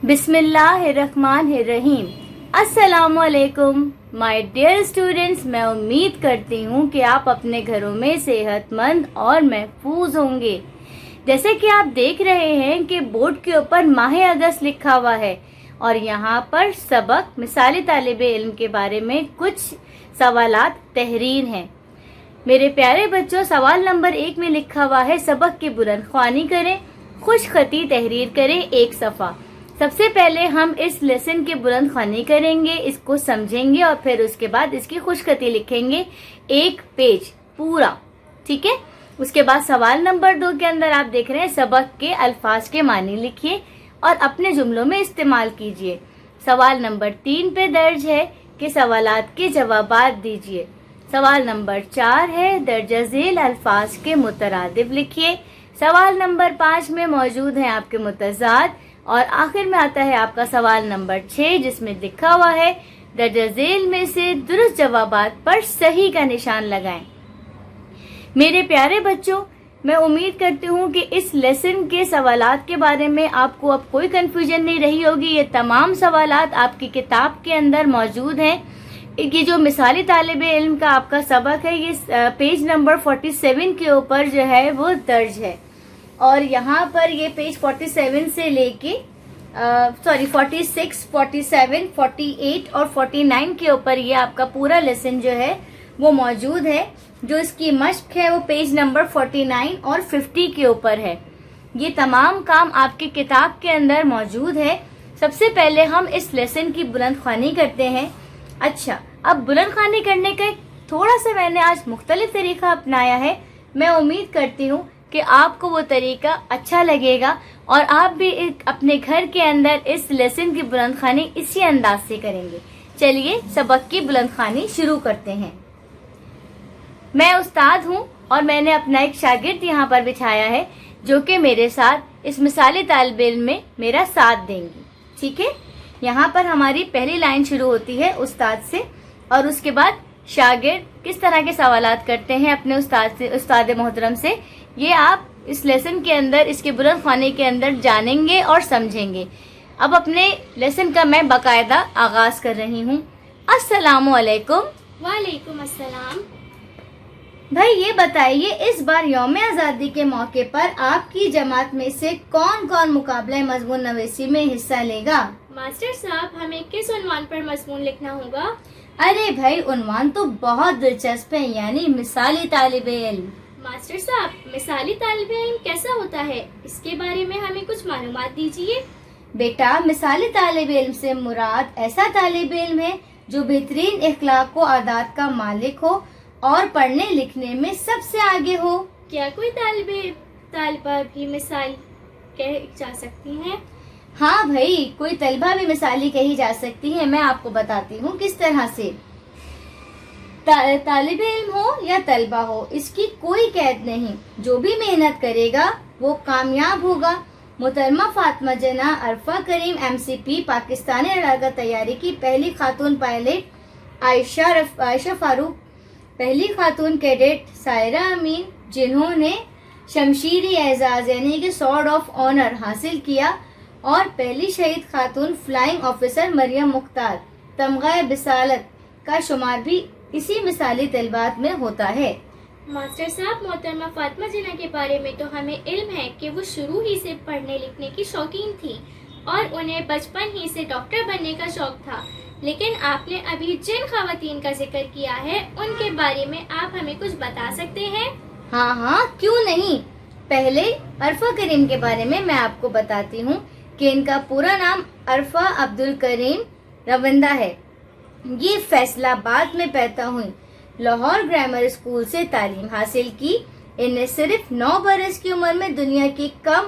بسم اللہ الرحمن الرحیم۔ السلام علیکم مائی ڈیئر اسٹوڈینٹس، میں امید کرتی ہوں کہ آپ اپنے گھروں میں صحت مند اور محفوظ ہوں گے۔ جیسے کہ آپ دیکھ رہے ہیں کہ بورڈ کے اوپر ماہ اگست لکھا ہوا ہے اور یہاں پر سبق مثالی طالب علم کے بارے میں کچھ سوالات تحریر ہیں۔ میرے پیارے بچوں، سوال نمبر 1 میں لکھا ہوا ہے سبق کی بلند خوانی کریں، خوش خطی تحریر کریں 1 صفحہ۔ سب سے پہلے ہم اس لیسن کی بلند خوانی کریں گے، اس کو سمجھیں گے اور پھر اس کے بعد اس کی خوش خطی لکھیں گے 1 پیج پورا، ٹھیک ہے۔ اس کے بعد سوال نمبر 2 کے اندر آپ دیکھ رہے ہیں سبق کے الفاظ کے معنی لکھیے اور اپنے جملوں میں استعمال کیجیے۔ سوال نمبر 3 پہ درج ہے کہ سوالات کے جوابات دیجیے۔ سوال نمبر 4 ہے درجہ ذیل الفاظ کے مترادف لکھیے۔ سوال نمبر 5 میں موجود ہیں آپ کے متضاد اور آخر میں آتا ہے آپ کا سوال نمبر 6 جس میں لکھا ہوا ہے درجہ ذیل میں سے درست جوابات پر صحیح کا نشان لگائیں۔ میرے پیارے بچوں، میں امید کرتی ہوں کہ اس لیسن کے سوالات کے بارے میں آپ کو اب کوئی کنفیوژن نہیں رہی ہوگی۔ یہ تمام سوالات آپ کی کتاب کے اندر موجود ہیں۔ یہ جو مثالی طالب علم کا آپ کا سبق ہے یہ پیج نمبر 47 کے اوپر جو ہے وہ درج ہے اور یہاں پر یہ پیج 47 سے لے کے 46، 47، 48 اور 49 کے اوپر یہ آپ کا پورا لیسن جو ہے وہ موجود ہے۔ جو اس کی مشق ہے وہ پیج نمبر 49 اور 50 کے اوپر ہے۔ یہ تمام کام آپ کی کتاب کے اندر موجود ہے۔ سب سے پہلے ہم اس لیسن کی بلند خوانی کرتے ہیں۔ اچھا، اب بلند خوانی کرنے کا تھوڑا سا میں نے آج مختلف طریقہ اپنایا ہے۔ میں امید کرتی ہوں کہ آپ کو وہ طریقہ اچھا لگے گا اور آپ بھی اپنے گھر کے اندر اس لیسن کی بلند خوانی اسی انداز سے کریں گے۔ چلیے سبق کی بلند خوانی شروع کرتے ہیں۔ میں استاد ہوں اور میں نے اپنا ایک شاگرد یہاں پر بٹھایا ہے جو کہ میرے ساتھ اس مثالی طالب علم میں میرا ساتھ دیں گی، ٹھیک ہے۔ یہاں پر ہماری پہلی لائن شروع ہوتی ہے استاد سے اور اس کے بعد شاگرد کس طرح کے سوالات کرتے ہیں اپنے استاد سے، استاد محترم سے، یہ آپ اس لیسن کے اندر، اس کے بلند خوانی کے اندر جانیں گے اور سمجھیں گے۔ اب اپنے لیسن کا میں باقاعدہ آغاز کر رہی ہوں۔ السلام علیکم۔ وعلیکم السلام۔ بھائی یہ بتائیے اس بار یوم آزادی کے موقع پر آپ کی جماعت میں سے کون کون مقابلہ مضمون نویسی میں حصہ لے گا؟ ماسٹر صاحب، ہمیں کس عنوان پر مضمون لکھنا ہوگا؟ ارے بھائی عنوان تو بہت دلچسپ ہے، یعنی مثالی طالب علم۔ ماسٹر صاحب، مثالی طالب علم کیسا ہوتا ہے؟ اس کے بارے میں ہمیں کچھ معلومات دیجیے۔ بیٹا، مثالی طالب علم سے مراد ایسا طالب علم ہے جو بہترین اخلاق و عادات کا مالک ہو اور پڑھنے لکھنے میں سب سے آگے ہو۔ کیا کوئی طالبہ بھی مثال کہی جا سکتی ہیں؟ ہاں بھائی، کوئی طلبہ بھی مثالی کہی جا سکتی ہے۔ میں آپ کو بتاتی ہوں کس طرح سے۔ طالب علم ہو یا طلبہ ہو، اس کی کوئی قید نہیں، جو بھی محنت کرے گا وہ کامیاب ہوگا۔ محترمہ فاطمہ جناح عرفہ کریم MCP پاکستانی لڑاکا تیاری کی پہلی خاتون پائلٹ، عائشہ فاروق پہلی خاتون کیڈٹ، سائرہ امین جنہوں نے شمشیری اعزاز یعنی کہ سورڈ آف آنر حاصل کیا، اور پہلی شہید خاتون فلائنگ آفیسر مریم مختار۔ تمغہ بصالت کا شمار بھی اسی مثالی طلبات میں ہوتا ہے۔ ماسٹر صاحب، محترمہ فاطمہ جناح کے بارے میں تو ہمیں علم ہے کہ وہ شروع ہی سے پڑھنے لکھنے کی شوقین تھی اور انہیں بچپن ہی سے ڈاکٹر بننے کا شوق تھا، لیکن آپ نے ابھی جن خواتین کا ذکر کیا ہے ان کے بارے میں آپ ہمیں کچھ بتا سکتے ہیں؟ ہاں کیوں نہیں۔ پہلے عرفہ کریم کے بارے میں آپ کو بتاتی ہوں کہ ان کا پورا نام عرفہ عبدالکریم روندہ ہے۔ یہ فیصلہ آباد میں پیدا ہوئی، لاہور گرامر اسکول سے تعلیم حاصل کی۔ انہیں صرف 9 برس کی عمر میں دنیا کی کم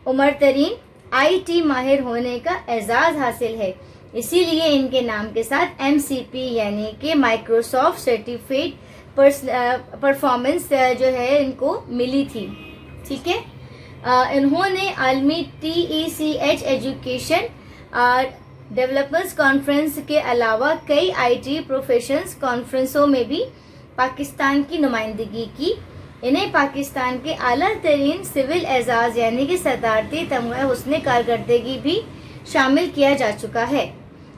عمر ترین IT ماہر ہونے کا اعزاز حاصل ہے، اسی لیے ان کے نام کے ساتھ MCP یعنی کہ مائکروسافٹ سرٹیفائڈ پرفارمنس جو ہے ان کو ملی تھی، ٹھیک ہے۔ انہوں نے عالمی TECH ایجوکیشن ڈیولپرز کانفرنس کے علاوہ کئی IT پروفیشنز کانفرنسوں میں بھی پاکستان کی نمائندگی کی۔ انہیں پاکستان کے اعلیٰ ترین سول اعزاز یعنی کہ صدارتی تمغہ حسن کارکردگی بھی شامل کیا جا چکا ہے۔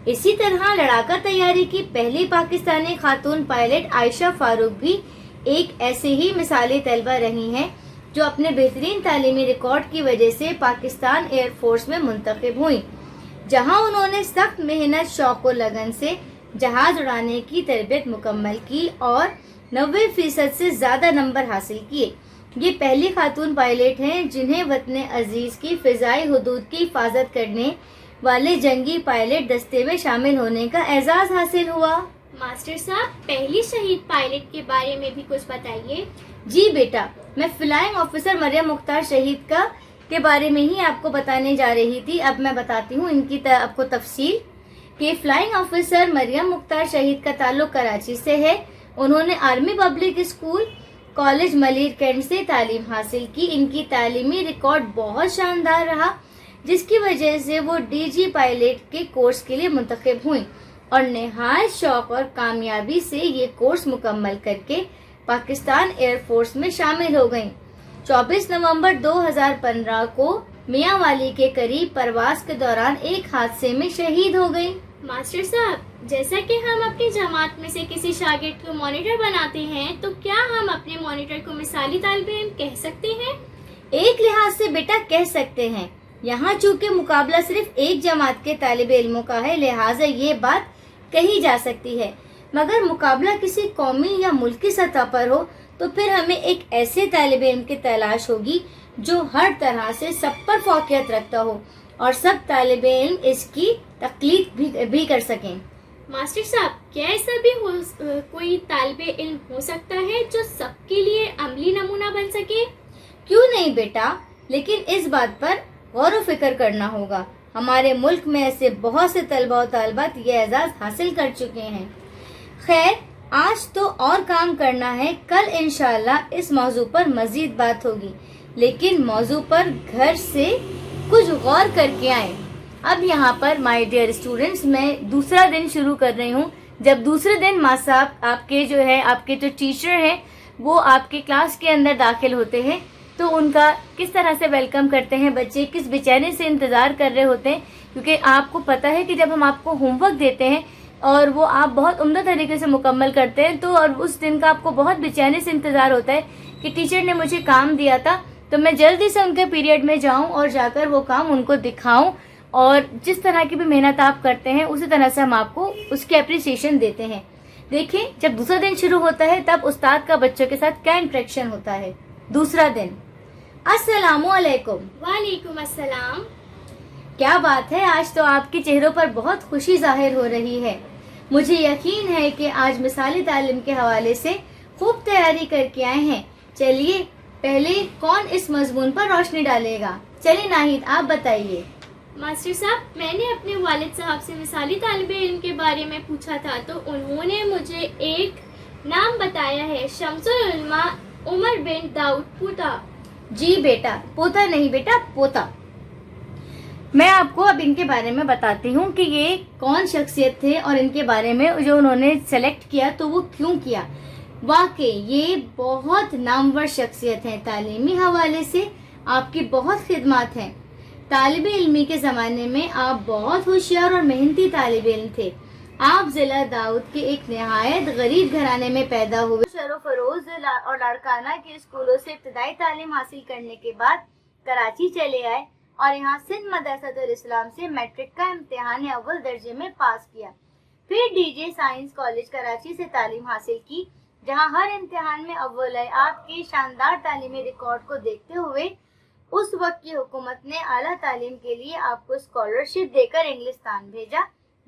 اسی طرح لڑاکا تیاری کی پہلی پاکستانی خاتون پائلٹ عائشہ فاروق بھی ایک ایسے ہی مثالی طلبہ رہی ہیں جو اپنے بہترین تعلیمی ریکارڈ کی وجہ سے پاکستان ایئر فورس میں منتخب ہوئیں، جہاں انہوں نے سخت محنت، شوق و لگن سے جہاز اڑانے کی تربیت مکمل کی اور 90% سے زیادہ نمبر حاصل کیے۔ یہ پہلی خاتون پائلٹ ہیں جنہیں وطن عزیز کی فضائی حدود کی حفاظت کرنے والے جنگی پائلٹ دستے میں شامل ہونے کا اعزاز حاصل ہوا۔ ماسٹر صاحب، پہلی شہید پائلٹ کے بارے میں بھی کچھ بتائیے۔ جی بیٹا، میں فلائنگ آفیسر مریم مختار شہید کے بارے میں ہی آپ کو بتانے جا رہی تھی۔ اب میں بتاتی ہوں ان کی آپ کو تفصیل کہ فلائنگ آفیسر مریم مختار شہید کا تعلق کراچی سے ہے۔ انہوں نے army public school college Malir cantt سے تعلیم حاصل کی۔ ان کی تعلیمی ریکارڈ بہت شاندار رہا، جس کی وجہ سے وہ ڈی جی پائلٹ کے کورس کے لیے منتخب ہوئیں اور نہایت شوق اور کامیابی سے یہ کورس مکمل کر کے پاکستان ایئر فورس میں شامل ہو گئیں۔ 24 نومبر 2015 کو میاں والی کے قریب پرواز کے دوران ایک حادثے میں شہید ہو گئیں۔ ماسٹر صاحب، جیسا کہ ہم اپنی جماعت میں سے کسی شاگرد کو مانیٹر بناتے ہیں تو کیا ہم اپنے مانیٹر کو مثالی طالب علم کہہ سکتے ہیں؟ ایک لحاظ سے بیٹا کہہ سکتے ہیں۔ یہاں چونکہ مقابلہ صرف ایک جماعت کے طالب علموں کا ہے، لہٰذا یہ بات کہی جا سکتی ہے، مگر مقابلہ کسی قومی یا ملکی سطح پر ہو تو پھر ہمیں ایک ایسے طالب علم کی تلاش ہوگی جو ہر طرح سے سب پر فوقیت رکھتا ہو اور سب طالب علم اس کی تقلید بھی کر سکیں۔ ماسٹر صاحب، کیا ایسا بھی کوئی طالب علم ہو سکتا ہے جو سب کے لیے عملی نمونہ بن سکے؟ کیوں نہیں بیٹا، لیکن اس بات پر غور و فکر کرنا ہوگا۔ ہمارے ملک میں ایسے بہت سے طلبہ و طالبات یہ اعزاز حاصل کر چکے ہیں۔ خیر، آج تو اور کام کرنا ہے، کل انشاءاللہ اس موضوع پر مزید بات ہوگی، لیکن موضوع پر گھر سے کچھ غور کر کے آئیں۔ اب یہاں پر مائی ڈیئر اسٹوڈنٹس، میں دوسرا دن شروع کر رہی ہوں۔ جب دوسرے دن ماں صاحب آپ کے جو ٹیچر ہیں وہ آپ کے کلاس کے اندر داخل ہوتے ہیں تو ان کا کس طرح سے ویلکم کرتے ہیں، بچے کس بے چینی سے انتظار کر رہے ہوتے ہیں، کیونکہ آپ کو پتہ ہے کہ جب ہم آپ کو ہوم ورک دیتے ہیں اور وہ آپ بہت عمدہ طریقے سے مکمل کرتے ہیں تو اور اس دن کا آپ کو بہت بے چینی سے انتظار ہوتا ہے کہ ٹیچر نے مجھے کام دیا تھا تو میں جلدی سے ان کے پیریڈ میں جاؤں اور جا کر وہ کام ان کو دکھاؤں، اور جس طرح کی بھی محنت آپ کرتے ہیں اسی طرح سے ہم آپ کو اس کی اپریسیشن دیتے ہیں۔ دیکھیں، جب دوسرا دن شروع ہوتا ہے تب استاد کا بچوں کے ساتھ کیا انٹریکشن ہوتا ہے۔ دوسرا دن، السلام علیکم۔ وعلیکم السلام۔ کیا بات ہے، آج تو آپ کے چہروں پر بہت خوشی ظاہر ہو رہی ہے۔ مجھے یقین ہے کہ آج مثالی تعلیم کے حوالے سے خوب تیاری کر کے آئے ہیں۔ چلیے، پہلے کون اس مضمون پر روشنی ڈالے گا؟ چلیے ناہید، آپ بتائیے۔ ماسٹر صاحب، میں نے اپنے والد صاحب سے مثالی طالب علم کے بارے میں پوچھا تھا تو انہوں نے مجھے ایک نام بتایا ہے، شمس العلماء عمر بن داؤد پوتا۔ جی بیٹا، پوتا نہیں بیٹا، پوتا۔ میں آپ کو اب ان کے بارے میں بتاتی ہوں کہ یہ کون شخصیت تھے اور ان کے بارے میں جو انہوں نے سلیکٹ کیا تو وہ کیوں کیا۔ واقعی یہ بہت نامور شخصیت ہیں، تعلیمی حوالے سے آپ کی بہت خدمات ہیں۔ طالب علمی کے زمانے میں آپ بہت ہوشیار اور محنتی طالب علم تھے۔ آپ ضلع داؤد کے ایک نہایت غریب گھرانے میں پیدا ہوئے۔ شر و فروز اور لاڑکانہ کے اسکولوں سے ابتدائی تعلیم حاصل کرنے کے بعد کراچی چلے آئے اور یہاں سندھ مدرسۃ الاسلام سے میٹرک کا امتحان اول درجے میں پاس کیا۔ پھر D J science college Karachi سے تعلیم حاصل کی، جہاں ہر امتحان میں اول آئے۔ آپ کے شاندار تعلیمی ریکارڈ کو دیکھتے ہوئے اس وقت کی حکومت نے اعلیٰ تعلیم کے لیے آپ کو اسکالرشپ دے کر انگلستان بھیجا،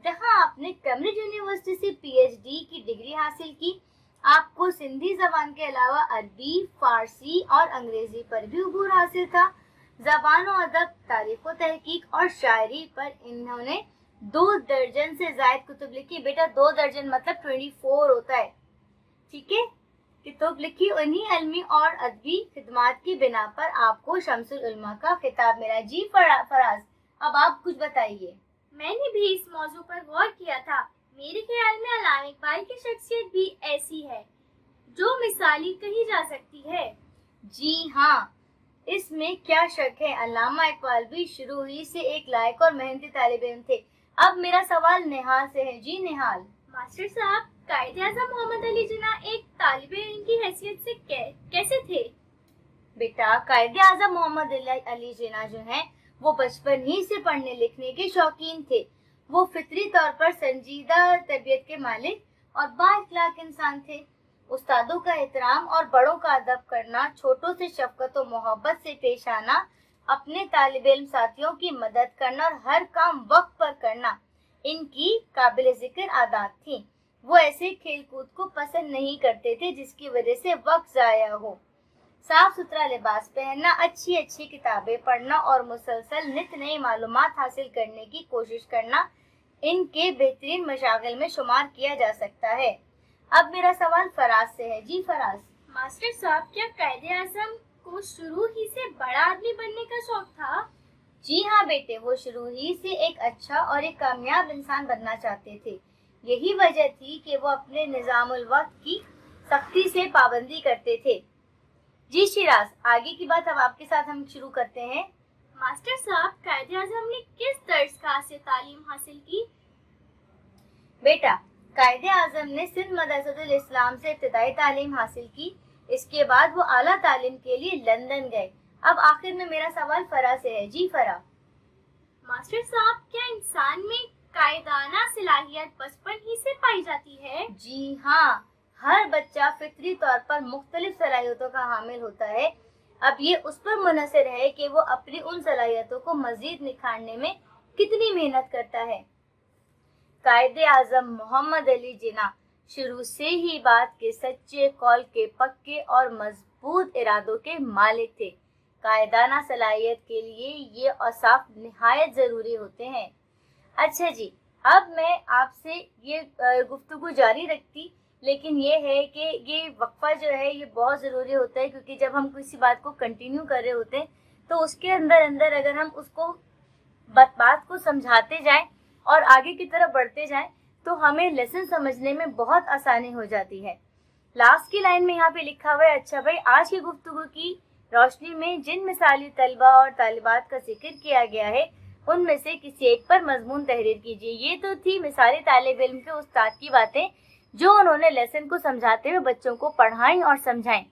جہاں آپ نے کیمبرج یونیورسٹی سے پی ایچ ڈی کی ڈگری حاصل کی۔ آپ کو سندھی زبان کے علاوہ عربی، فارسی اور انگریزی پر بھی عبور حاصل تھا۔ زبان و ادب، تاریخ و تحقیق اور شاعری پر انہوں نے 2 درجن سے زائد کتب لکھی۔ بیٹا 2 درجن مطلب 24 ہوتا ہے، ٹھیک ہے؟ کتب لکھی۔ انہی علمی اور ادبی خدمات کی بنا پر آپ کو شمس العلماء کا خطاب ملا۔ جی فراز، اب آپ کچھ بتائیے۔ میں نے بھی اس موضوع پر غور کیا تھا۔ میرے خیال میں علامہ اقبال کی شخصیت بھی ایسی ہے جو مثالی کہی جا سکتی ہے۔ جی ہاں، اس میں کیا شک ہے، علامہ اقبال بھی شروع ہی سے ایک لائق اور محنتی طالب علم تھے۔ اب میرا سوال نہال سے ہے۔ جی نہال۔ ماسٹر صاحب، قائد اعظم محمد علی جناح ایک طالب علم کی حیثیت سے کیسے تھے؟ بیٹا، قائد اعظم محمد علی جناح جو ہیں وہ بچپن ہی سے پڑھنے لکھنے کے شوقین تھے۔ وہ فطری طور پر سنجیدہ طبیعت کے مالک اور با اخلاق انسان تھے۔ استادوں کا احترام اور بڑوں کا ادب کرنا، چھوٹوں سے شفقت و محبت سے پیش آنا، اپنے طالب علم ساتھیوں کی مدد کرنا اور ہر کام وقت پر کرنا ان کی قابل ذکر عادات تھیں۔ وہ ایسے کھیل کود کو پسند نہیں کرتے تھے جس کی وجہ سے وقت ضائع ہو۔ صاف ستھرا لباس پہننا، اچھی کتابیں پڑھنا اور مسلسل نت نئی معلومات حاصل کرنے کی کوشش کرنا ان کے بہترین مشاغل میں شمار کیا جا سکتا ہے۔ اب میرا سوال فراز سے ہے۔ جی فراز۔ ماسٹر صاحب، کیا قائد اعظم کو شروع ہی سے بڑا آدمی بننے کا شوق تھا؟ جی ہاں بیٹے، وہ شروع ہی سے ایک اچھا اور ایک کامیاب انسان بننا چاہتے تھے۔ یہی وجہ تھی کہ وہ اپنے نظام الوقت کی سختی سے پابندی کرتے تھے۔ جی شیراز، آگے کی بات اب آپ کے ساتھ ہم شروع کرتے ہیں۔ ماسٹر صاحب، قائد اعظم نے کس درجگاہ سے تعلیم حاصل کی؟ بیٹا، قائد اعظم نے سندھ مدرسۃ الاسلام سے ابتدائی تعلیم حاصل کی۔ اس کے بعد وہ اعلیٰ تعلیم کے لیے لندن گئے۔ اب آخر میں میرا سوال فرا سے ہے۔ جی فرا۔ ماسٹر صاحب، کیا انسان میں قائدانہ صلاحیت بچپن ہی سے پائی جاتی ہے؟ جی ہاں، ہر بچہ فطری طور پر مختلف صلاحیتوں کا حامل ہوتا ہے۔ اب یہ اس پر منحصر ہے کہ وہ اپنی ان صلاحیتوں کو مزید نکھارنے میں کتنی محنت کرتا ہے۔ قائد اعظم محمد علی جناح شروع سے ہی بات کے سچے، قول کے پکے اور مضبوط ارادوں کے مالک تھے۔ قائدانہ صلاحیت کے لیے یہ اوصاف نہایت ضروری ہوتے ہیں۔ اچھا جی، اب میں آپ سے یہ گفتگو جاری رکھتی، لیکن یہ ہے کہ یہ وقفہ جو ہے یہ بہت ضروری ہوتا ہے، کیونکہ جب ہم کسی بات کو کنٹینیو کر رہے ہوتے ہیں تو اس کے اندر اگر ہم اس کو بات کو سمجھاتے جائیں اور آگے کی طرف بڑھتے جائیں تو ہمیں لیسن سمجھنے میں بہت آسانی ہو جاتی ہے۔ لاسٹ کی لائن میں یہاں پہ لکھا ہوا ہے، اچھا بھائی، آج کی گفتگو کی روشنی میں جن مثالی طلبہ اور طالبات کا ذکر کیا گیا ہے ان میں سے کسی ایک پر مضمون تحریر کیجیے۔ یہ تو تھی مثالی طالب علم کے استاد کی باتیں جو انہوں نے لیسن کو سمجھاتے ہوئے بچوں کو پڑھائیں اور سمجھائیں۔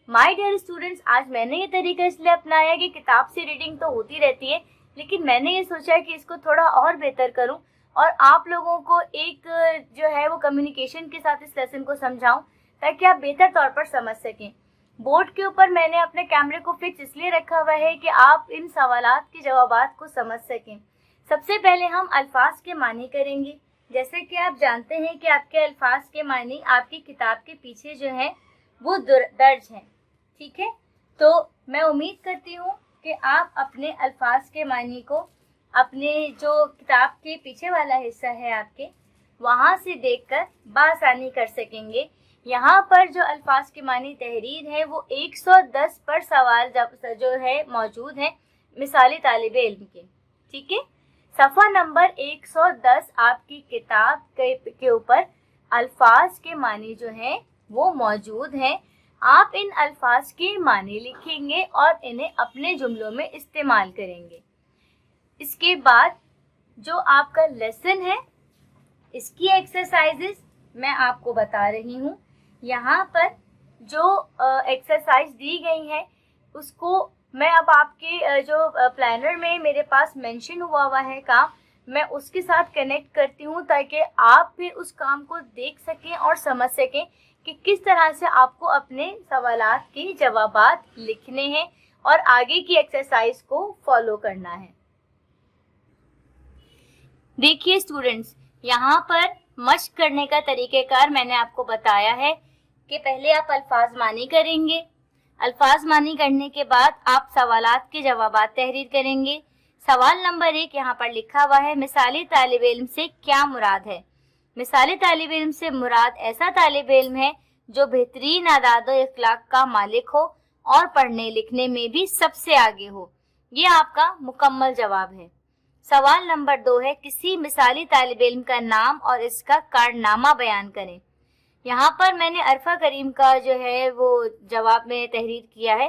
مائی ڈیئر اسٹوڈنٹس، آج میں نے یہ طریقہ اس لیے اپنایا کہ کتاب سے ریڈنگ تو ہوتی رہتی ہے، لیکن میں نے یہ سوچا کہ اس کو تھوڑا اور بہتر کروں اور آپ لوگوں کو ایک جو ہے وہ کمیونیکیشن کے ساتھ اس لیسن کو سمجھاؤں تاکہ آپ بہتر طور پر سمجھ سکیں۔ بورڈ کے اوپر میں نے اپنے کیمرے کو فکس اس لیے رکھا ہوا ہے کہ آپ ان سوالات کے جوابات کو سمجھ سکیں۔ سب سے پہلے ہم الفاظ کے معنی کریں گے۔ جیسے کہ آپ جانتے ہیں کہ آپ کے الفاظ کے معنی آپ کی کتاب کے پیچھے جو ہیں وہ درج ہیں، ٹھیک ہے؟ تو میں امید کرتی ہوں کہ آپ اپنے الفاظ کے معنی کو اپنے جو کتاب کے پیچھے والا حصہ ہے آپ کے وہاں سے دیکھ کر بآسانی کر سکیں گے۔ یہاں پر جو الفاظ کے معنی تحریر ہے وہ 110 پر سوال جو ہے موجود ہیں مثالی طالب علم کے، ٹھیک ہے؟ صفحہ نمبر 110 آپ کی کتاب کے اوپر الفاظ کے معنی جو ہیں وہ موجود ہیں۔ آپ ان الفاظ کے معنی لکھیں گے اور انہیں اپنے جملوں میں استعمال کریں گے۔ اس کے بعد جو آپ کا لیسن ہے اس کی ایکسرسائزز میں آپ کو بتا رہی ہوں۔ یہاں پر جو ایکسرسائز دی گئی ہے اس کو میں اب آپ کے جو پلانر میں میرے پاس مینشن ہوا ہے کام، میں اس کے ساتھ کنیکٹ کرتی ہوں تاکہ آپ پھر اس کام کو دیکھ سکیں اور سمجھ سکیں کہ کس طرح سے آپ کو اپنے سوالات کے جوابات لکھنے ہیں اور آگے کی ایکسرسائز کو فالو کرنا ہے۔ دیکھیے اسٹوڈنٹس، یہاں پر مشق کرنے کا طریقہ کار میں نے آپ کو بتایا ہے کہ پہلے آپ الفاظ معنی کریں گے، الفاظ معنی کرنے کے بعد آپ سوالات کے جوابات تحریر کریں گے۔ سوال نمبر 1 یہاں پر لکھا ہوا ہے، مثالی طالب علم سے کیا مراد ہے؟ مثالی طالب علم سے مراد ایسا طالب علم ہے جو بہترین عادات و اخلاق کا مالک ہو اور پڑھنے لکھنے میں بھی سب سے آگے ہو۔ یہ آپ کا مکمل جواب ہے۔ سوال نمبر 2 ہے، کسی مثالی طالب علم کا نام اور اس کا کارنامہ بیان کریں۔ یہاں پر میں نے عرفہ کریم کا جو ہے وہ جواب میں تحریر کیا ہے،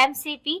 MCP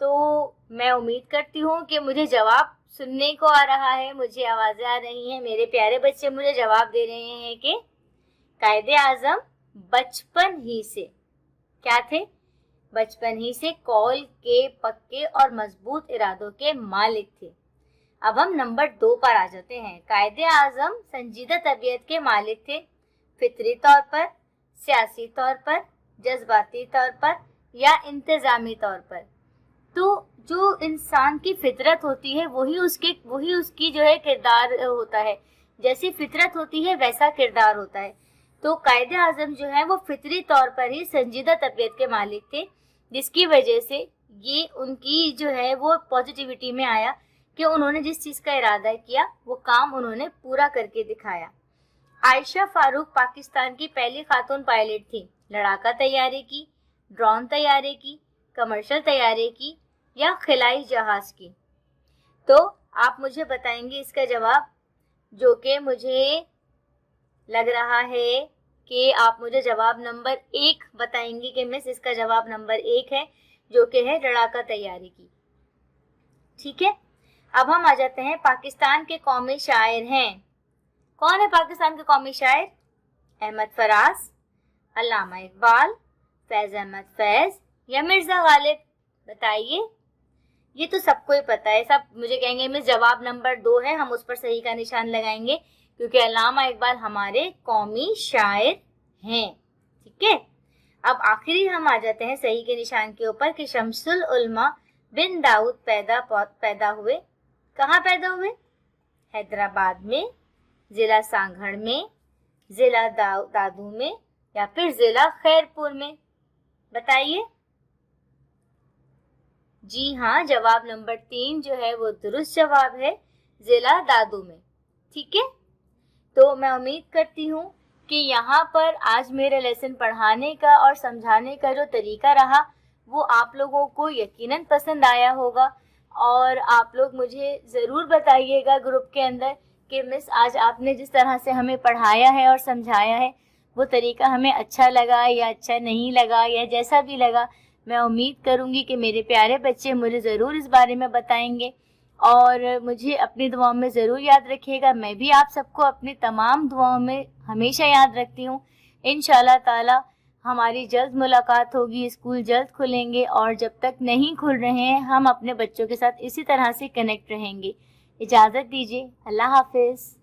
تو میں امید کرتی ہوں کہ مجھے جواب سننے کو آ رہا ہے, مجھے آوازیں آ رہی ہیں, میرے پیارے بچے مجھے جواب دے رہے ہیں کہ قائد اعظم بچپن ہی سے کیا تھے؟ بچپن ہی سے قول کے پکے اور مضبوط ارادوں کے مالک تھے. اب ہم نمبر 2 پر آ جاتے ہیں. قائد اعظم سنجیدہ طبیعت کے مالک تھے, فطری طور پر, سیاسی طور پر, جذباتی طور پر یا انتظامی طور پر. تو جو انسان کی فطرت ہوتی ہے وہی اس کی جو ہے کردار ہوتا ہے, جیسی فطرت ہوتی ہے ویسا کردار ہوتا ہے. تو قائد اعظم جو ہے وہ فطری طور پر ہی سنجیدہ طبیعت کے مالک تھے, جس کی وجہ سے یہ ان کی جو ہے وہ پازیٹیوٹی میں آیا کہ انہوں نے جس چیز کا ارادہ کیا وہ کام انہوں نے پورا کر کے دکھایا. عائشہ فاروق پاکستان کی پہلی خاتون پائلٹ تھی. لڑاکا طیارے کی, ڈرون طیارے کی, کمرشل طیارے کی یا خلائی جہاز کی؟ تو آپ مجھے بتائیں گے اس کا جواب, جو کہ مجھے لگ رہا ہے کہ آپ مجھے جواب نمبر 1 بتائیں گے کہ مس اس کا جواب نمبر 1 ہے, جو کہ ہے لڑاکا طیارے کی. ٹھیک ہے, اب ہم آ جاتے ہیں پاکستان کے قومی شاعر ہیں. کون ہے پاکستان کے قومی شاعر؟ احمد فراز, علامہ اقبال, فیض احمد فیض یا مرزا غالب؟ بتائیے. یہ تو سب کو ہی پتا ہے, سب مجھے کہیں گے مس جواب نمبر 2 ہے, ہم اس پر صحیح کا نشان لگائیں گے کیونکہ علامہ اقبال ہمارے قومی شاعر ہیں. ٹھیک ہے, اب آخری ہم آ جاتے ہیں صحیح کے نشان کے اوپر کہ شمس العلماء بن داؤد پیدا ہوئے. کہاں پیدا ہوئے؟ حیدرآباد میں, ضلع سانگھڑ میں, ضلع دادو میں یا پھر ضلع خیرپور میں؟ بتائیے. جی ہاں, جواب نمبر 3 جو ہے وہ درست جواب ہے, ضلع دادو میں. ٹھیک ہے, تو میں امید کرتی ہوں کہ یہاں پر آج میرے لیسن پڑھانے کا اور سمجھانے کا جو طریقہ رہا وہ آپ لوگوں کو یقیناً پسند آیا ہوگا, اور آپ لوگ مجھے ضرور بتائیے گا گروپ کے اندر کہ مس آج آپ نے جس طرح سے ہمیں پڑھایا ہے اور سمجھایا ہے وہ طریقہ ہمیں اچھا لگا یا اچھا نہیں لگا یا جیسا بھی لگا. میں امید کروں گی کہ میرے پیارے بچے مجھے ضرور اس بارے میں بتائیں گے, اور مجھے اپنی دعاؤں میں ضرور یاد رکھیے گا. میں بھی آپ سب کو اپنی تمام دعاؤں میں ہمیشہ یاد رکھتی ہوں. انشاءاللہ تعالی ہماری جلد ملاقات ہوگی, اسکول جلد کھلیں گے, اور جب تک نہیں کھل رہے ہیں ہم اپنے بچوں کے ساتھ اسی طرح سے کنیکٹ رہیں گے. اجازت دیجیے, اللہ حافظ.